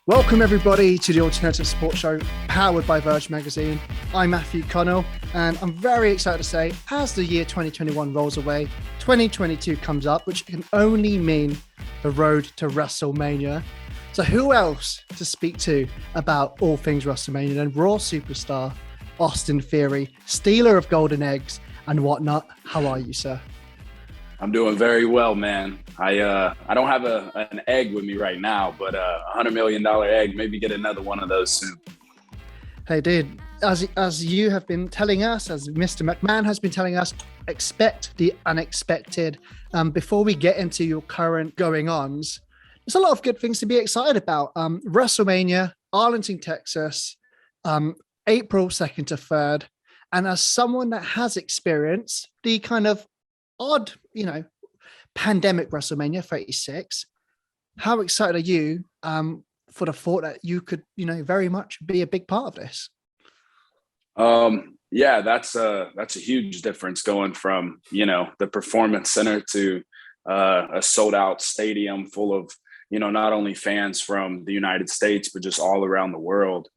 Welcome everybody to the Alternative Sports Show powered by Verge Magazine. I'm Matthew Connell and I'm very excited to say as the year 2021 rolls away, 2022 comes up, which can only mean the road to WrestleMania. So who else to speak to about all things WrestleMania than Raw superstar Austin Theory, stealer of golden eggs and whatnot. How are you, sir? I'm doing very well, man. I don't have an egg with me right now, but $100 million egg, maybe get another one of those soon. Hey, dude, as you have been telling us, as Mr. McMahon has been telling us, expect the unexpected. Before we get into your current going-ons, there's a lot of good things to be excited about. WrestleMania, Arlington, Texas, April 2nd to 3rd. And as someone that has experienced the kind of odd, pandemic WrestleMania 36, how excited are you for the thought that you could, very much be a big part of this? Yeah, that's a huge difference going from, the Performance Center to a sold out stadium full of, not only fans from the United States, but just all around the world.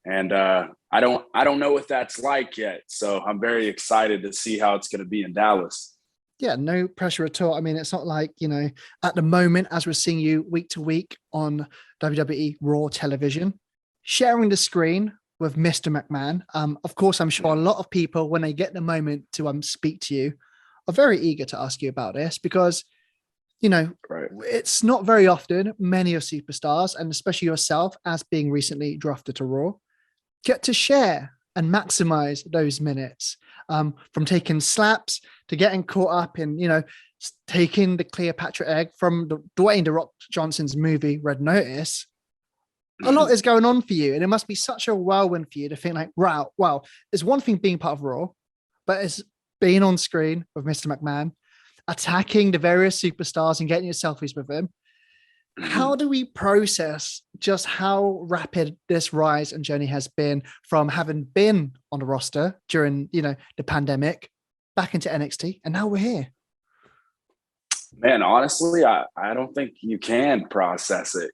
And I don't know what that's like yet. So I'm very excited to see how it's going to be in Dallas. Yeah, no pressure at all. I mean, it's not like, at the moment, as we're seeing you week to week on WWE Raw television, sharing the screen with Mr. McMahon. Of course, I'm sure a lot of people, when they get the moment to speak to you, are very eager to ask you about this because, Right. It's not very often many of superstars, and especially yourself as being recently drafted to Raw, get to share and maximize those minutes, from taking slaps to getting caught up in, taking the Cleopatra egg from Dwayne "The Rock" Johnson's movie Red Notice. A lot is going on for you, and it must be such a whirlwind for you to think like, wow, it's one thing being part of Raw, but it's being on screen with Mr. McMahon, attacking the various superstars and getting your selfies with him. How do we process just how rapid this rise and journey has been from having been on the roster during, the pandemic back into NXT, and now we're here? Man, honestly, I don't think you can process it,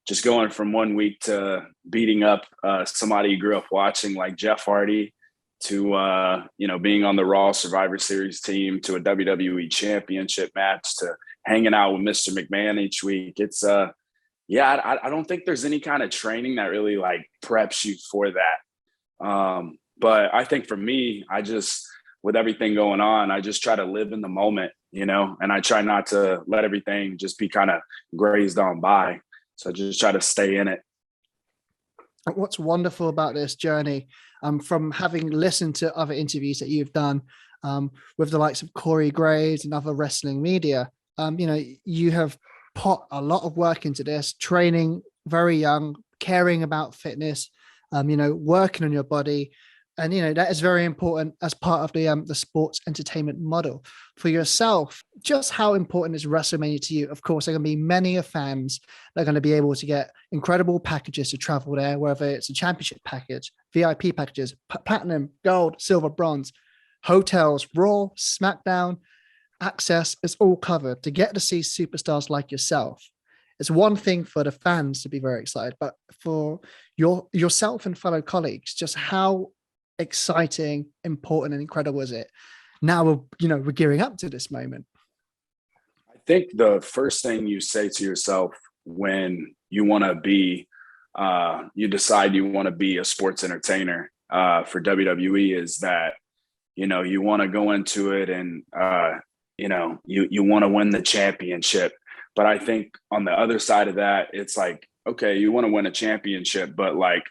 just going from 1 week to beating up somebody you grew up watching like Jeff Hardy to, being on the Raw Survivor Series team to a WWE championship match to hanging out with Mr. McMahon each week. It's I don't think there's any kind of training that really like preps you for that. But I think for me, with everything going on, I just try to live in the moment, and I try not to let everything just be kind of grazed on by. So I just try to stay in it. What's wonderful about this journey, from having listened to other interviews that you've done with the likes of Corey Graves and other wrestling media, you have put a lot of work into this, training very young, caring about fitness, working on your body. And, that is very important as part of the sports entertainment model. For yourself, just how important is WrestleMania to you? Of course, there are going to be many fans that are going to be able to get incredible packages to travel there, whether it's a championship package, VIP packages, platinum, gold, silver, bronze, hotels, Raw, SmackDown, access is all covered to get to see superstars like yourself. It's one thing for the fans to be very excited, but for yourself and fellow colleagues, just how exciting, important, and incredible is it? Now we're gearing up to this moment. I think the first thing you say to yourself when you want to be, you decide you want to be a sports entertainer for WWE is that, you want to go into it and, you want to win the championship. But I think on the other side of that, it's like, okay, you want to win a championship, but like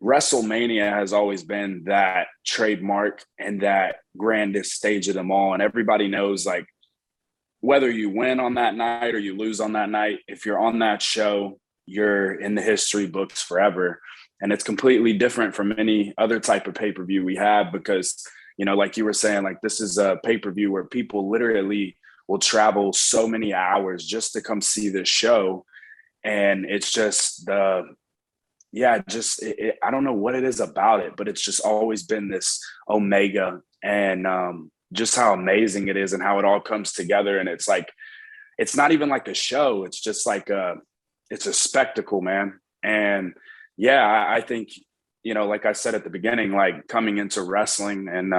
WrestleMania has always been that trademark and that grandest stage of them all. And everybody knows, like, whether you win on that night or you lose on that night, if you're on that show, you're in the history books forever. And it's completely different from any other type of pay-per-view we have because, like you were saying, like this is a pay-per-view where people literally will travel so many hours just to come see this show. And it's just I don't know what it is about it, but it's just always been this omega and just how amazing it is and how it all comes together. And it's like, it's not even like a show. It's just like it's a spectacle, man. And yeah, I think, like I said at the beginning, like coming into wrestling and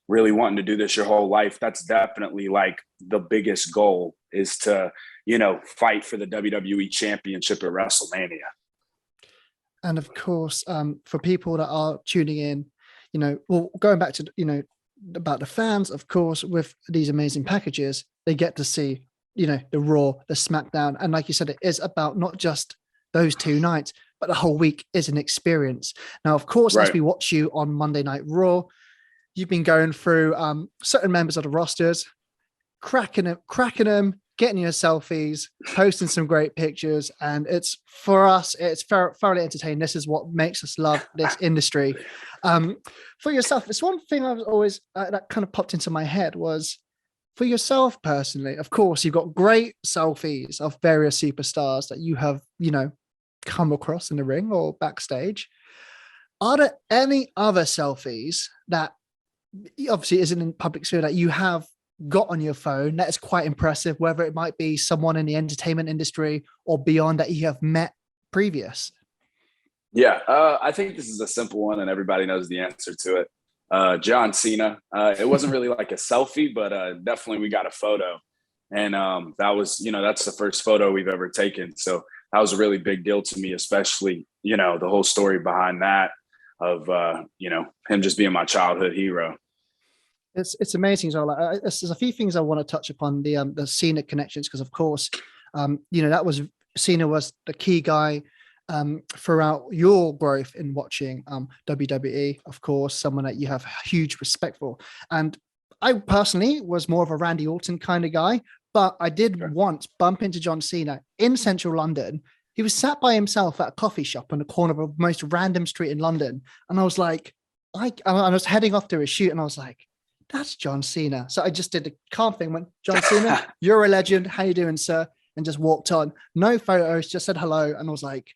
really wanting to do this your whole life, that's definitely like the biggest goal, is to, fight for the WWE championship at WrestleMania. And of course, for people that are tuning in, well, going back to, about the fans, of course, with these amazing packages, they get to see, the Raw, the SmackDown. And like you said, it is about not just those 2 nights, but the whole week is an experience. Now, of course, Right. as we watch you on Monday Night Raw, you've been going through certain members of the rosters, cracking them, getting your selfies, posting some great pictures. And it's, for us, it's thoroughly entertaining. This is what makes us love this industry. For yourself, it's one thing I was always, that kind of popped into my head was, for yourself personally, of course, you've got great selfies of various superstars that you have, come across in the ring or backstage. Are there any other selfies that obviously isn't in public sphere that you have got on your phone that is quite impressive, whether it might be someone in the entertainment industry or beyond that you have met previous? Yeah, I think this is a simple one and everybody knows the answer to it. John Cena. It wasn't really like a selfie, but definitely we got a photo. And that was, that's the first photo we've ever taken. So that was a really big deal to me, especially, the whole story behind that of, him just being my childhood hero. It's amazing. So there's a few things I want to touch upon the Cena connections, because of course, that was, Cena was the key guy throughout your growth in watching WWE, of course, someone that you have huge respect for. And I personally was more of a Randy Orton kind of guy, but I did once bump into John Cena in central London. He was sat by himself at a coffee shop on the corner of the most random street in London. And I was like, I was heading off to a shoot and I was like, that's John Cena. So I just did the calm thing, went, John Cena, you're a legend. How you doing, sir? And just walked on. No photos, just said hello. And I was like,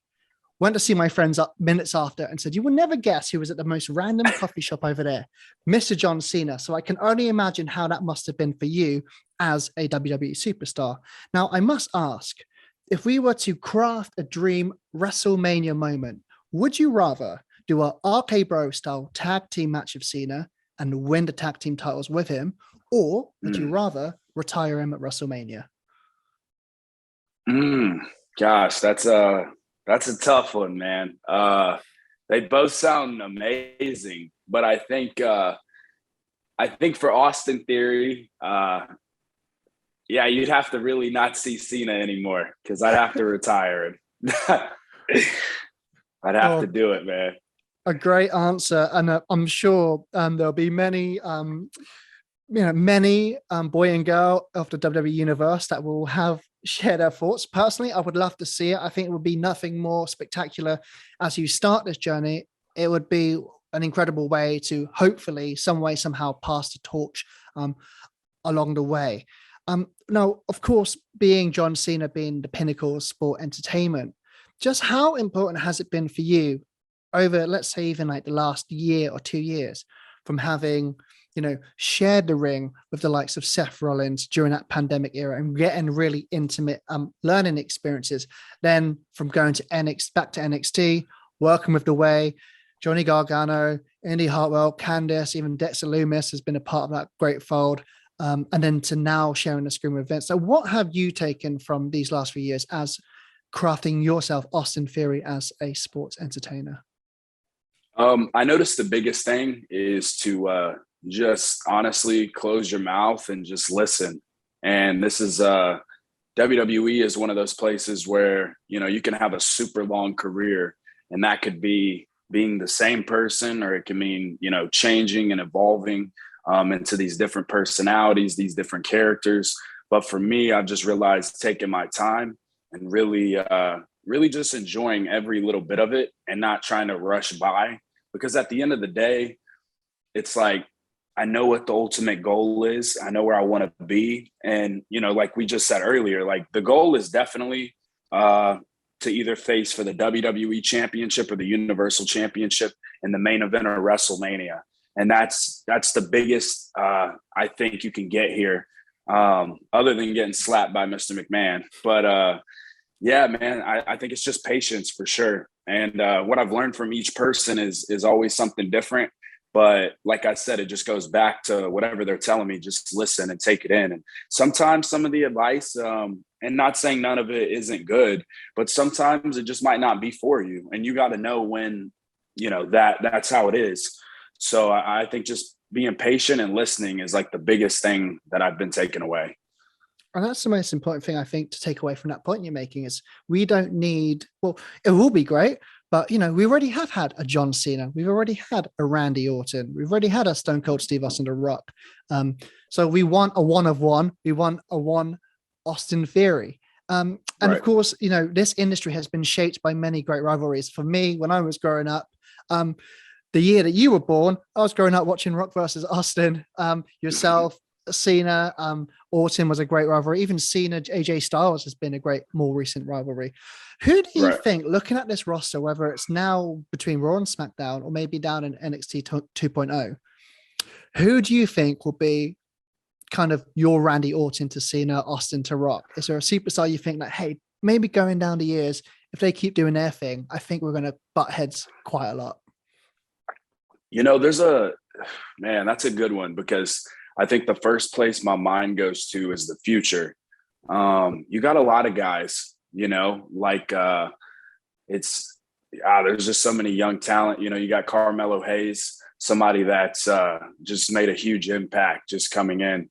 went to see my friends up minutes after and said, you will never guess who was at the most random coffee shop over there, Mr. John Cena. So I can only imagine how that must have been for you as a WWE superstar. Now, I must ask, if we were to craft a dream WrestleMania moment, would you rather do a RK Bro style tag team match of Cena and win the tag team titles with him, or would you rather retire him at WrestleMania? Gosh, that's a tough one, man. They both sound amazing, but I think for Austin Theory, yeah, you'd have to really not see Cena anymore, because I'd have to retire him. I'd have to do it, man. A great answer, and I'm sure there'll be many, many boy and girl of the WWE universe that will share their thoughts. Personally, I would love to see it. I think it would be nothing more spectacular as you start this journey. It would be an incredible way to hopefully, some way, somehow, pass the torch along the way. Now, of course, being John Cena, being the pinnacle of sport entertainment, just how important has it been for you over, let's say, even like the last year or 2 years, from having, shared the ring with the likes of Seth Rollins during that pandemic era and getting really intimate learning experiences, then from going to back to NXT, working with The Way, Johnny Gargano, Indy Hartwell, Candice, even Dexter Lumis has been a part of that great fold. And then to now sharing the screen with Vince. So what have you taken from these last few years as crafting yourself, Austin Theory, as a sports entertainer? I noticed the biggest thing is to just honestly close your mouth and just listen. And this is WWE is one of those places where, you can have a super long career, and that could be being the same person, or it can mean, changing and evolving into these different personalities, these different characters. But for me, I've just realized taking my time and really just enjoying every little bit of it and not trying to rush by, because at the end of the day, it's like, I know what the ultimate goal is. I know where I want to be. And, like we just said earlier, like the goal is definitely to either face for the WWE championship or the Universal Championship in the main event of WrestleMania. And that's the biggest I think you can get here, other than getting slapped by Mr. McMahon. But Yeah, man. I think it's just patience for sure. And what I've learned from each person is always something different. But like I said, it just goes back to whatever they're telling me. Just listen and take it in. And sometimes some of the advice, and not saying none of it isn't good, but sometimes it just might not be for you. And you got to know when, that's how it is. So I think just being patient and listening is like the biggest thing that I've been taking away. And that's the most important thing I think to take away from that point you're making is we don't need, well, it will be great, but we already have had a John Cena. We've already had a Randy Orton. We've already had a Stone Cold Steve Austin, The Rock. So we want a one of one. We want a one Austin Theory. And Right. of course, this industry has been shaped by many great rivalries. For me, when I was growing up, the year that you were born, I was growing up watching Rock versus Austin, yourself, Cena, Orton was a great rivalry. Even Cena, AJ Styles has been a great, more recent rivalry. Who do you Right. think, looking at this roster, whether it's now between Raw and SmackDown or maybe down in NXT 2.0, who do you think will be kind of your Randy Orton to Cena, Austin to Rock? Is there a superstar you think that, hey, maybe going down the years, if they keep doing their thing, I think we're going to butt heads quite a lot? That's a good one because I think the first place my mind goes to is the future. You got a lot of guys, there's just so many young talent. You got Carmelo Hayes, somebody that's just made a huge impact just coming in.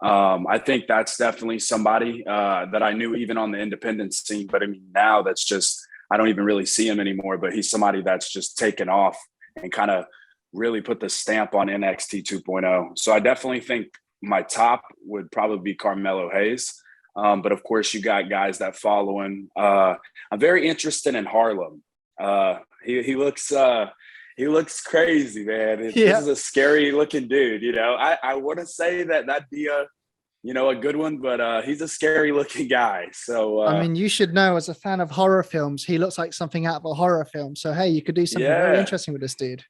I think that's definitely somebody that I knew even on the independent scene, but I mean, now that's just, I don't even really see him anymore, but he's somebody that's just taken off and kind of really put the stamp on NXT 2.0. So I definitely think my top would probably be Carmelo Hayes. But of course, you got guys that follow him. I'm very interested in Harlem. He looks crazy, man. This is a scary looking dude. I want to say that'd be a good one, but he's a scary looking guy. So I mean, you should know as a fan of horror films, he looks like something out of a horror film. So hey, you could do something very interesting with this dude.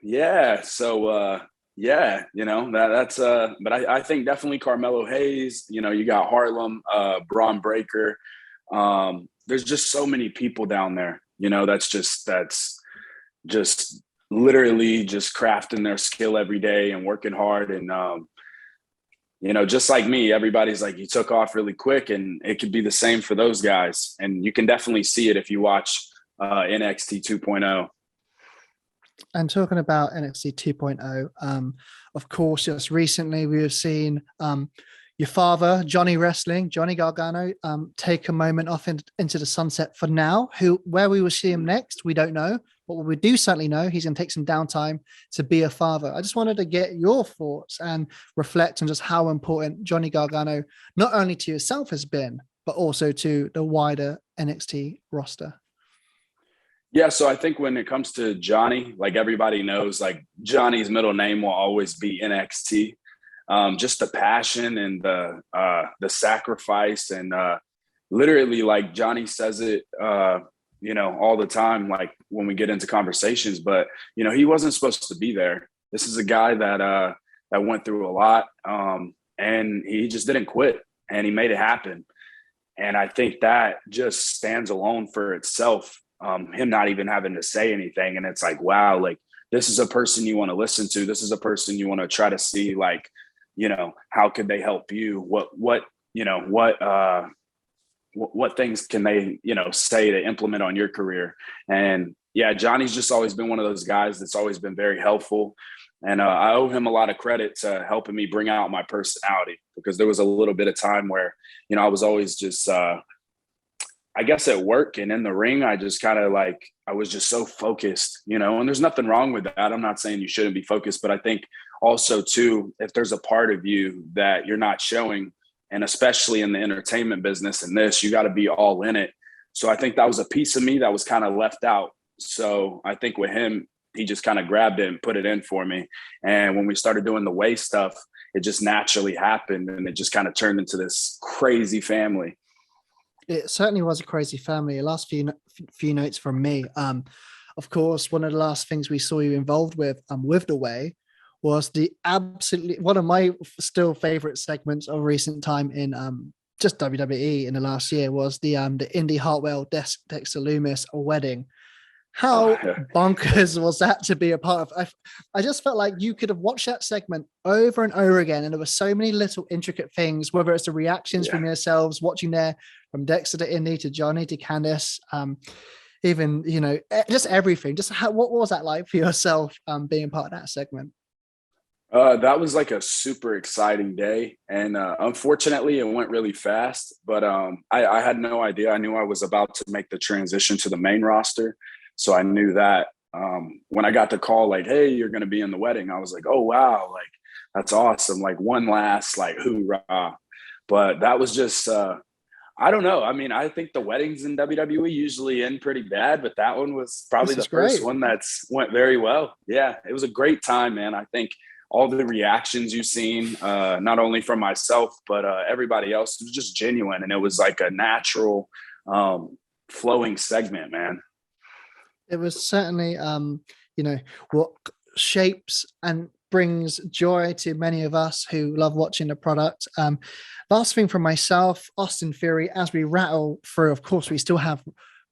Yeah. So but I think definitely Carmelo Hayes, you got Harlem, Braun Breaker. There's just so many people down there, that's just literally just crafting their skill every day and working hard. And, just like me, everybody's like, you took off really quick, and it could be the same for those guys. And you can definitely see it if you watch NXT 2.0. And talking about NXT 2.0, of course, just recently we have seen your father, Johnny Wrestling, Johnny Gargano, take a moment off into the sunset for now. Where we will see him next, we don't know. But what we do certainly know, he's going to take some downtime to be a father. I just wanted to get your thoughts and reflect on just how important Johnny Gargano, not only to yourself has been, but also to the wider NXT roster. Yeah, so I think when it comes to Johnny, like everybody knows, like Johnny's middle name will always be NXT. Just the passion and the sacrifice, and literally, like Johnny says it, all the time, like when we get into conversations. But he wasn't supposed to be there. This is a guy that went through a lot, and he just didn't quit, and he made it happen. And I think that just stands alone for itself. Him not even having to say anything. And it's like, wow, like this is a person you want to listen to. This is a person you want to try to see, like, how could they help you? What things can they, say to implement on your career? And yeah, Johnny's just always been one of those guys that's always been very helpful. And I owe him a lot of credit to helping me bring out my personality, because there was a little bit of time where, I was always just, I guess at work and in the ring, I just kind of like, I was just so focused, and there's nothing wrong with that. I'm not saying you shouldn't be focused, but I think also too, if there's a part of you that you're not showing, and especially in the entertainment business and this, you got to be all in it. So I think that was a piece of me that was kind of left out. So I think with him, he just kind of grabbed it and put it in for me. And when we started doing the way stuff, it just naturally happened, and it just kind of turned into this crazy family. It certainly was a crazy family. The last few notes from me. Of course, one of the last things we saw you involved with the way was the absolutely one of my still favorite segments of recent time in just WWE in the last year was the Indy Hartwell Dexter Loomis wedding. How bonkers was that to be a part of? I just felt like you could have watched that segment over and over again, and there were so many little intricate things, whether it's the reactions from yourselves watching there, from Dexter to Indy to Johnny to Candice, even, you know, just everything. Just what was that like for yourself, being part of that segment? That was like a super exciting day, and unfortunately, it went really fast. But I had no idea. I knew I was about to make the transition to the main roster, so I knew that when I got the call, like, "Hey, you're going to be in the wedding," I was like, "Oh wow, like that's awesome!" Like one last like hoorah. But that was just I don't know. I mean, I think the weddings in WWE usually end pretty bad, but that one was probably the first one that's went very well. Yeah, it was a great time, man. I think all the reactions you've seen, not only from myself, but everybody else, was just genuine. And it was like a natural flowing segment, man. It was certainly, you know, what shapes and brings joy to many of us who love watching the product. Last thing from myself, Austin Theory, as we rattle through, of course, we still have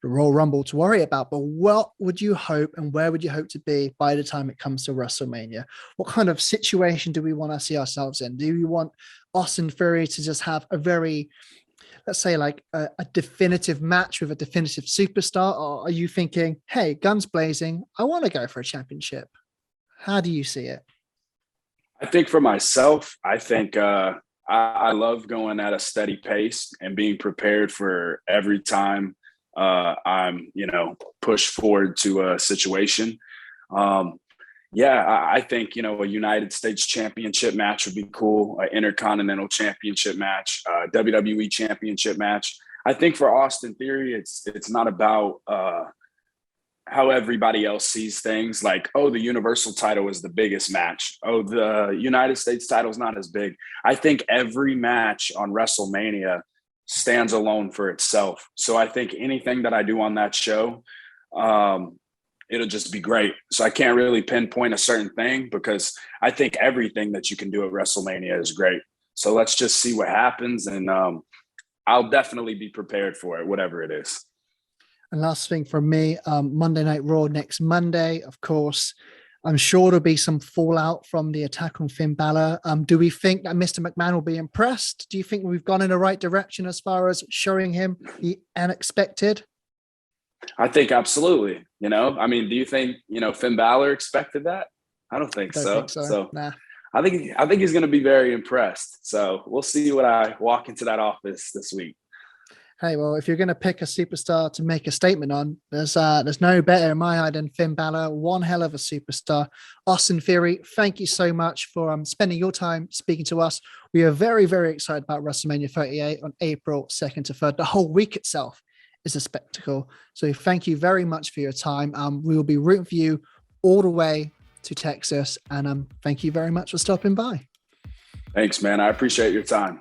the Royal Rumble to worry about, but what would you hope and where would you hope to be by the time it comes to WrestleMania? What kind of situation do we want to see ourselves in? Do you want Austin Theory to just have a very, let's say, like a definitive match with a definitive superstar? Or are you thinking, hey, guns blazing, I want to go for a championship? How do you see it? I think for myself, I think I love going at a steady pace and being prepared for every time I'm, you know, pushed forward to a situation. I think, you know, a United States Championship match would be cool, an Intercontinental Championship match, WWE Championship match. I think for Austin Theory, it's not about how everybody else sees things. Like, oh, the Universal title is the biggest match. Oh, the United States title is not as big. I think every match on WrestleMania stands alone for itself. So I think anything that I do on that show, it'll just be great. So I can't really pinpoint a certain thing because I think everything that you can do at WrestleMania is great. So let's just see what happens. And I'll definitely be prepared for it, whatever it is. And last thing from me, Monday Night Raw next Monday, of course. I'm sure there'll be some fallout from the attack on Finn Balor. Do we think that Mr. McMahon will be impressed? Do you think we've gone in the right direction as far as showing him the unexpected? I think absolutely. You know, I mean, do you think, you know, Finn Balor expected that? I don't think so. So nah. I think he's going to be very impressed. So we'll see when I walk into that office this week. Hey, well, if you're going to pick a superstar to make a statement on, there's no better in my eye than Finn Balor. One hell of a superstar. Austin Theory, thank you so much for spending your time speaking to us. We are very, very excited about WrestleMania 38 on April 2nd to 3rd. The whole week itself is a spectacle. So thank you very much for your time. We will be rooting for you all the way to Texas. And thank you very much for stopping by. Thanks, man. I appreciate your time.